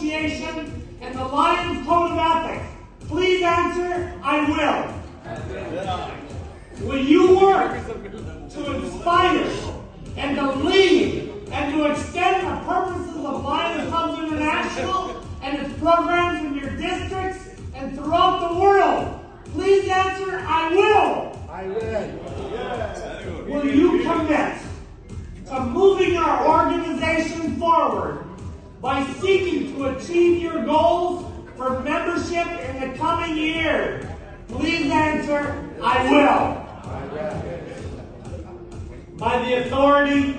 Association and the Lions Code of Ethics? Please answer, I will. Will you work to inspire and to lead and to extend the purposes of Lions Clubs International and its programs in your districts and throughout the world? Please answer, I will. I will. Will you commit to moving our organization forward by seeking to achieve your goals for membership in the coming year? Please answer, I will. By the authority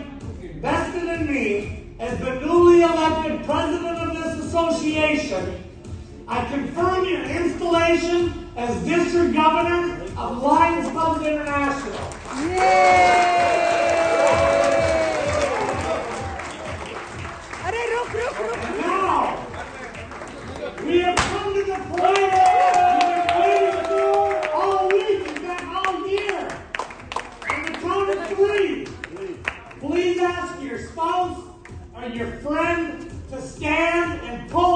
vested in me as the newly elected president of this association, I confirm your installation as district governor of Lions Clubs International. Now, we have come to the point we've been waiting for all week, in fact all year. On the count of three, please ask your spouse or your friend to stand and pull